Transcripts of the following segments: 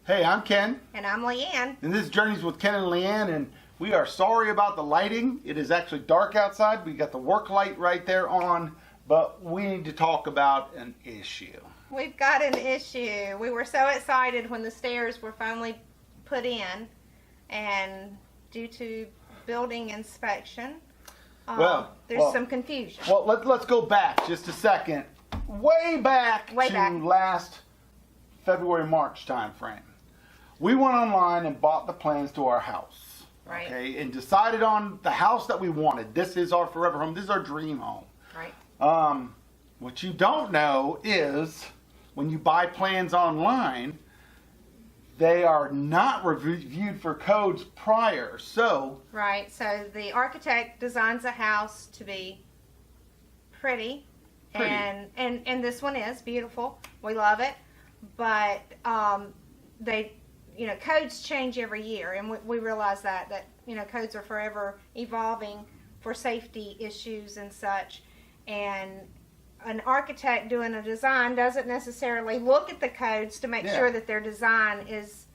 Hey, I'm Ken. And I'm Leanne. And this is Journeys with Ken and Leanne, and we are sorry about the lighting. It is actually dark outside. We got the work light right there on, but we need to talk about an issue. We've got an issue. We were so excited when the stairs were finally put in, and due to building inspection, there's some confusion. Well, let's go back just a second. Way back last February, March time frame. We went online and bought the plans to our house. Right. Okay, and decided on the house that we wanted. This is our forever home. This is our dream home. Right. What you don't know is when you buy plans online, they are not reviewed for codes prior. So right. So the architect designs a house to be pretty. And this one is beautiful. We love it. But codes change every year, and we realize that codes are forever evolving for safety issues and such. And an architect doing a design doesn't necessarily look at the codes to make sure that their design is...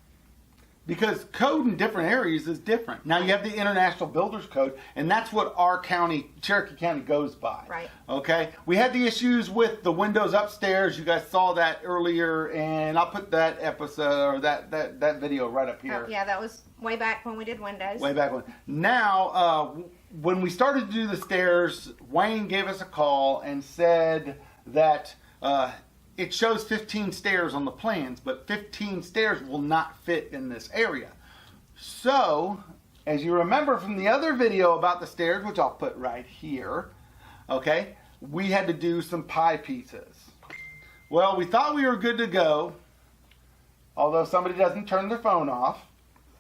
Because code in different areas is different. Now you have the International Builders Code, and that's what our county, Cherokee County, goes by. Right. Okay? We had the issues with the windows upstairs. You guys saw that earlier, and I'll put that episode or that video right up here. Oh, yeah, that was way back when we did windows. Way back when. Now, when we started to do the stairs, Wayne gave us a call and said that it shows 15 stairs on the plans, but 15 stairs will not fit in this area. So, as you remember from the other video about the stairs, which I'll put right here, okay, we had to do some pie pieces. Well, we thought we were good to go, although somebody doesn't turn their phone off.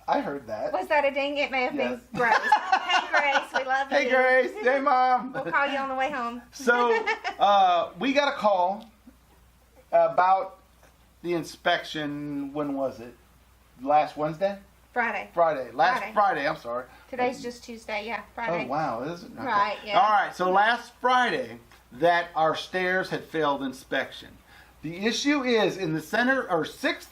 I heard that. Was that a ding? It may have been Grace. Hey, Grace, we love you. Hey, Grace. Hey, Mom. We'll call you on the way home. So, we got a call about the inspection. When was it? Last Wednesday? Friday. Last Friday, I'm sorry. Today's just Tuesday, yeah, Friday. Oh, wow, is it? Okay. Right, yeah. All right, so last Friday that our stairs had failed inspection. The issue is in the center, or six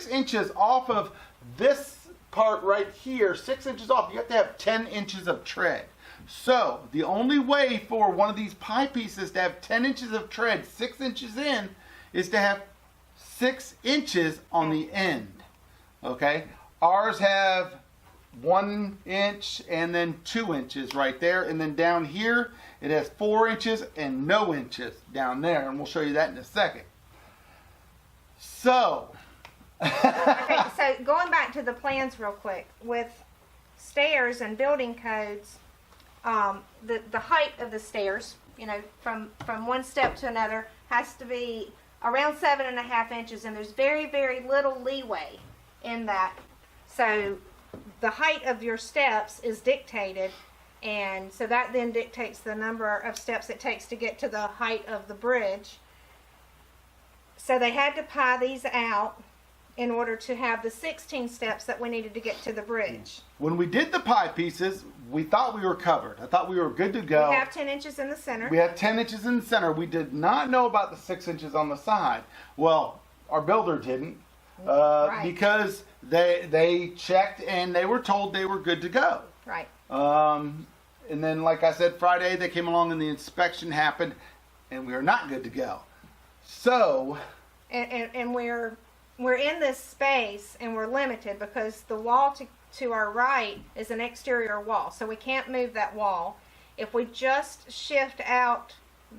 inches off of this part right here, 6 inches off, you have to have 10 inches of tread. So the only way for one of these pie pieces to have 10 inches of tread 6 inches in is to have 6 inches on the end. Okay? Ours have 1 inch and then 2 inches right there. And then down here, it has 4 inches and no inches down there. And we'll show you that in a second. So. Okay, so going back to the plans real quick. With stairs and building codes, the height of the stairs, from one step to another, has to be around 7.5 inches, and there's very, very little leeway in that. So the height of your steps is dictated, and so that then dictates the number of steps it takes to get to the height of the bridge. So they had to pie these out in order to have the 16 steps that we needed to get to the bridge. When we did the pie pieces, we thought we were covered. I thought we were good to go. We have 10 inches in the center. We have 10 inches in the center. We did not know about the 6 inches on the side. Well, our builder didn't because they checked and they were told they were good to go. Right. And then, like I said, Friday they came along and the inspection happened and we were not good to go. So... And we're in this space and we're limited because the wall to our right is an exterior wall, so we can't move that wall. If we just shift out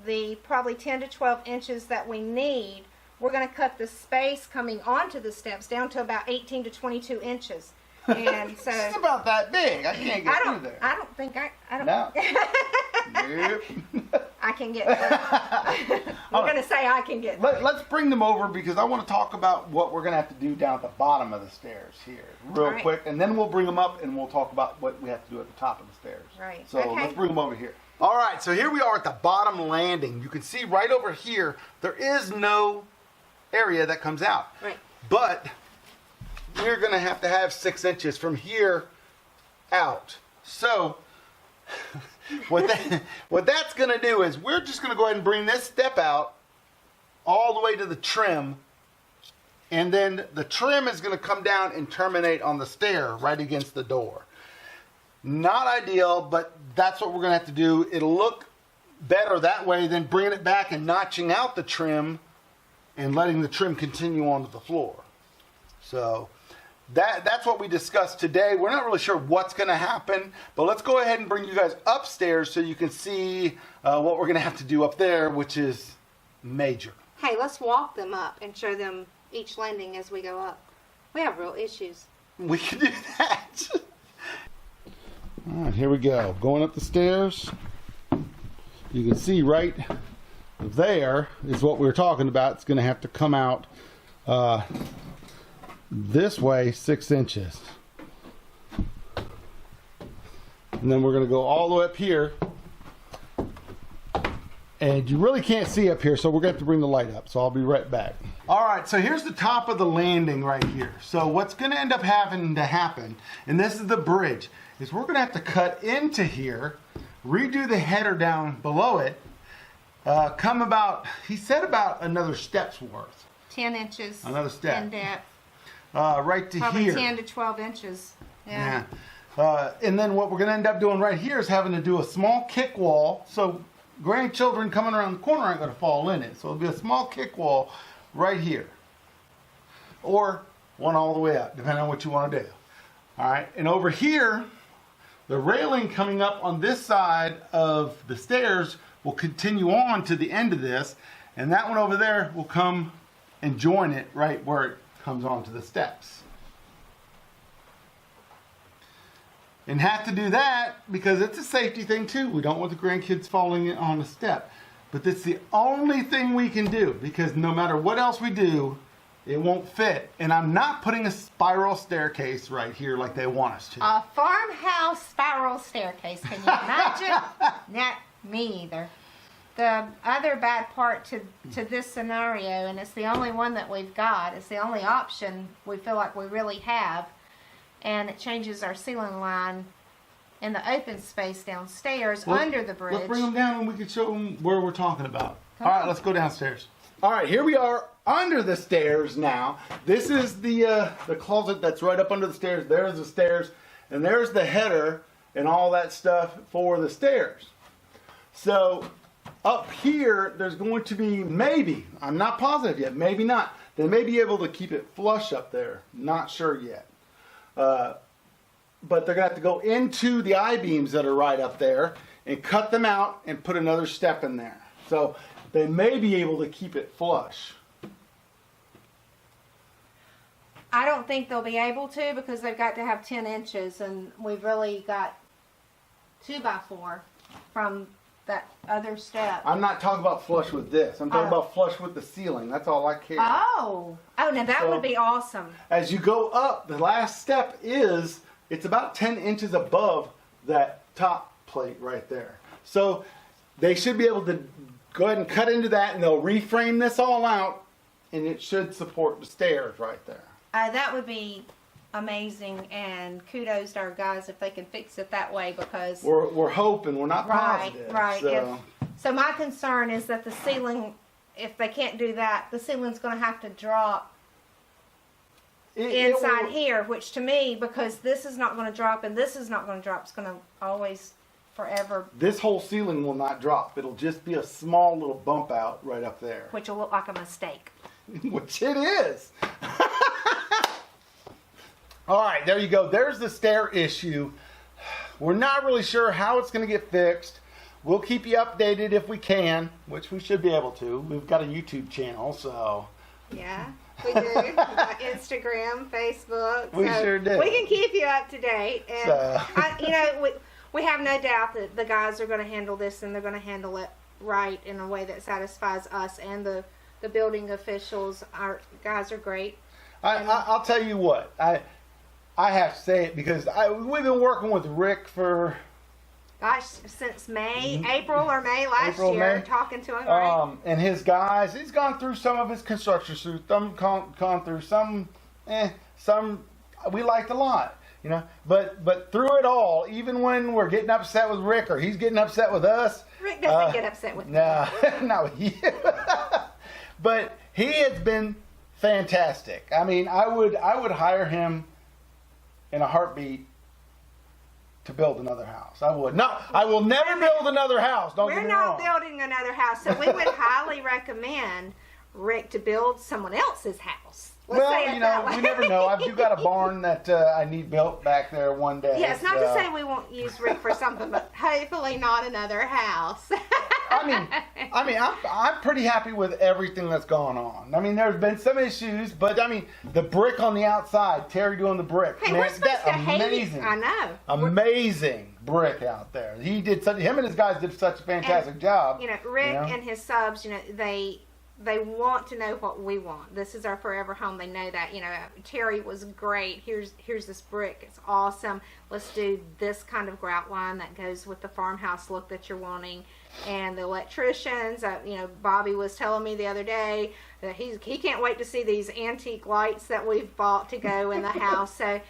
the probably 10 to 12 inches that we need, we're going to cut the space coming onto the steps down to about 18 to 22 inches. And so it's about that big. I can't get through there. I don't think I don't. No. Nope. I can get through. We're going to say I can get through. Let's bring them over because I want to talk about what we're going to have to do down at the bottom of the stairs here real quick. And then we'll bring them up and we'll talk about what we have to do at the top of the stairs. Right. So let's bring them over here. All right, so here we are at the bottom landing. You can see right over here, there is no area that comes out. Right. But we're going to have 6 inches from here out. So what that's going to do is we're just going to go ahead and bring this step out all the way to the trim And then the trim is going to come down and terminate on the stair right against the door. Not ideal, but that's what we're going to have to do. It'll look better that way than bringing it back and notching out the trim and letting the trim continue onto the floor. So that's what we discussed today. We're not really sure what's going to happen, but let's go ahead and bring you guys upstairs so you can see what we're going to have to do up there, which is major. Hey, let's walk them up and show them each landing as we go up. We have real issues. We can do that. All right, here we go. Going up the stairs. You can see right there is what we were talking about. It's going to have to come out this way 6 inches. And then we're going to go all the way up here. And you really can't see up here, so we're going to have to bring the light up. So I'll be right back. All right, so here's the top of the landing right here. So what's going to end up having to happen, and this is the bridge, is we're going to have to cut into here, redo the header down below it, come about, he said about another step's worth. 10 inches. Another step. In depth. Right to Probably here. 10 to 12 inches. Yeah. And then what we're going to end up doing right here is having to do a small kick wall. So grandchildren coming around the corner aren't going to fall in it. So it'll be a small kick wall right here. Or one all the way up, depending on what you want to do. All right. And over here, the railing coming up on this side of the stairs will continue on to the end of this. And that one over there will come and join it right where it comes onto the steps. And have to do that because it's a safety thing too. We don't want the grandkids falling on the step. But that's the only thing we can do because no matter what else we do, it won't fit. And I'm not putting a spiral staircase right here like they want us to. A farmhouse spiral staircase. Can you imagine? Not me either. The other bad part to this scenario, and it's the only one that we've got, it's the only option we feel like we really have, and it changes our ceiling line in the open space downstairs under the bridge. Let's bring them down and we can show them where we're talking about. All right, let's go downstairs. All right, here we are under the stairs now. This is the closet that's right up under the stairs. There's the stairs, and there's the header and all that stuff for the stairs. So up here, there's going to be maybe, I'm not positive yet, maybe not. They may be able to keep it flush up there. Not sure yet. But they're going to have to go into the I-beams that are right up there and cut them out and put another step in there. So they may be able to keep it flush. I don't think they'll be able to because they've got to have 10 inches, and we've really got 2x4 from that other step. I'm not talking about flush with this. I'm talking about flush with the ceiling. That's all I care. Oh, now that would be awesome. As you go up, the last step is, it's about 10 inches above that top plate right there. So they should be able to go ahead and cut into that, and they'll reframe this all out, and it should support the stairs right there. That would be amazing, and kudos to our guys if they can fix it that way, because we're hoping, we're not positive. Right. So. So my concern is that the ceiling, if they can't do that, the ceiling's going to have to drop inside here, which to me, because this is not going to drop and this is not going to drop, it's going to always forever. This whole ceiling will not drop. It'll just be a small little bump out right up there. Which will look like a mistake. Which it is. All right, there you go. There's the stair issue. We're not really sure how it's going to get fixed. We'll keep you updated if we can, which we should be able to. We've got a YouTube channel, so. Yeah, we do. We've got Instagram, Facebook. We sure do. We can keep you up to date. And, we have no doubt that the guys are going to handle this, and they're going to handle it right in a way that satisfies us and the building officials. Our guys are great. I'll tell you what. I have to say it because we've been working with Rick for... Gosh, since April or May last year, talking to him, right? And his guys, he's gone through some of his construction suits, gone through some we liked a lot, you know. But through it all, even when we're getting upset with Rick or he's getting upset with us, Rick doesn't get upset with me. No, not with you. But he has been fantastic. I mean, I would hire him in a heartbeat to build another house. I would. No, I will never build another house. Don't get We're me not wrong. building another house, so we would highly recommend Rick to build someone else's house. Let's say Well, it you that know, way. we never know. I've you got a barn that I need built back there one day. Yeah, it's not to say we won't use Rick for something, but hopefully not another house. I mean, I'm pretty happy with everything that's gone on. I mean, there's been some issues, but I mean, the brick on the outside, Terry doing the brick, Hey, man, we're supposed to hate. amazing, I know. amazing brick out there. He did such. Him and his guys did such a fantastic job. You know, Rick you know? and his subs, you know, they want to know what we want. This is our forever home. They know that. You know, Terry was great. Here's this brick. It's awesome. Let's do this kind of grout line that goes with the farmhouse look that you're wanting. And the electricians, you know, Bobby was telling me the other day that he can't wait to see these antique lights that we've bought to go in the house. So,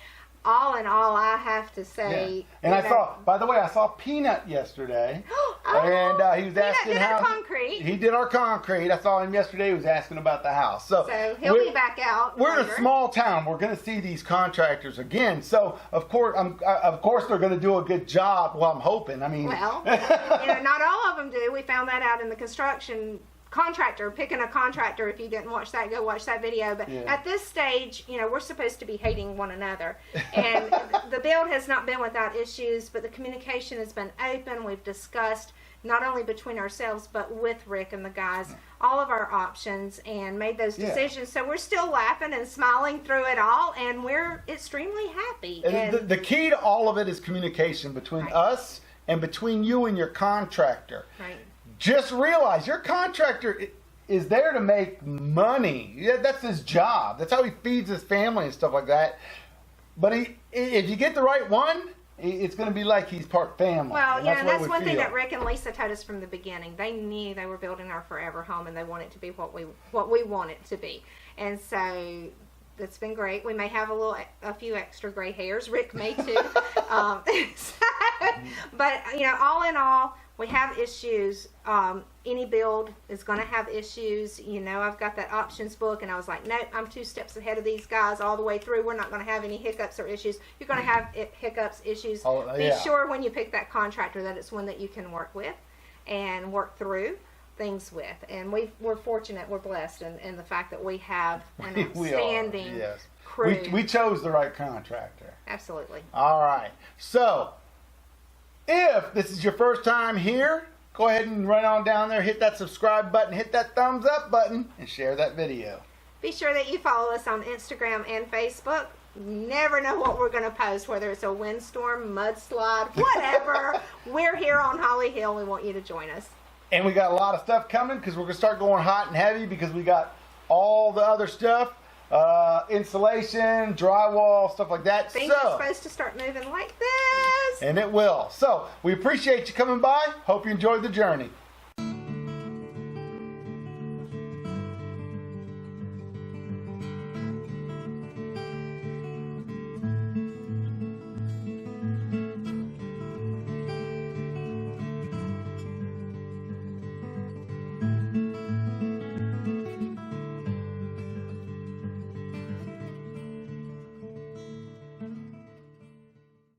all in all, I have to say. Yeah. And I saw, by the way, I saw Peanut yesterday. And he was asking did how our concrete. He did our concrete. I saw him yesterday. He was asking about the house. So he'll be back out. We're in later. a small town. We're going to see these contractors again. So of course they're going to do a good job. Well, I'm hoping. I mean, Well, you know, not all of them do. We found that out in the construction contractor, picking a contractor. If you didn't watch that, go watch that video. But Yeah. at this stage, you know, we're supposed to be hating one another. And the build has not been without issues, but the communication has been open. We've discussed not only between ourselves, but with Rick and the guys, all of our options and made those Yeah. decisions. So we're still laughing and smiling through it all, and we're extremely happy. And the key to all of it is communication between Right. us and between you and your contractor. Right. Just realize your contractor is there to make money. Yeah, that's his job. That's how he feeds his family and stuff like that. But if you get the right one, it's going to be like he's part family. Well, and yeah, and what that's we one thing feel. that Rick and Lisa told us from the beginning. They knew they were building our forever home, and they want it to be what we want it to be. And so that's been great. We may have a few extra gray hairs. Rick may too. But you know, all in all, we have issues. Any build is going to have issues. You know, I've got that options book, and I was like, nope, I'm 2 steps ahead of these guys all the way through. We're not going to have any hiccups or issues. You're going to have hiccups, issues. Oh, Be yeah. sure when you pick that contractor that it's one that you can work with and work through things with. And we're fortunate, we're blessed in the fact that we have an We are, outstanding yes. crew. We chose the right contractor. Absolutely. All right. So, if this is your first time here, go ahead and run on down there, hit that subscribe button, hit that thumbs up button, and share that video. Be sure that you follow us on Instagram and Facebook. Never know what we're going to post, whether it's a windstorm, mudslide, whatever. We're here on Holly Hill. We want you to join us. And we got a lot of stuff coming because we're going to start going hot and heavy because we got all the other stuff, insulation, drywall, stuff like that. Things are supposed to start moving like this. And it will. So we appreciate you coming by. Hope you enjoyed the journey.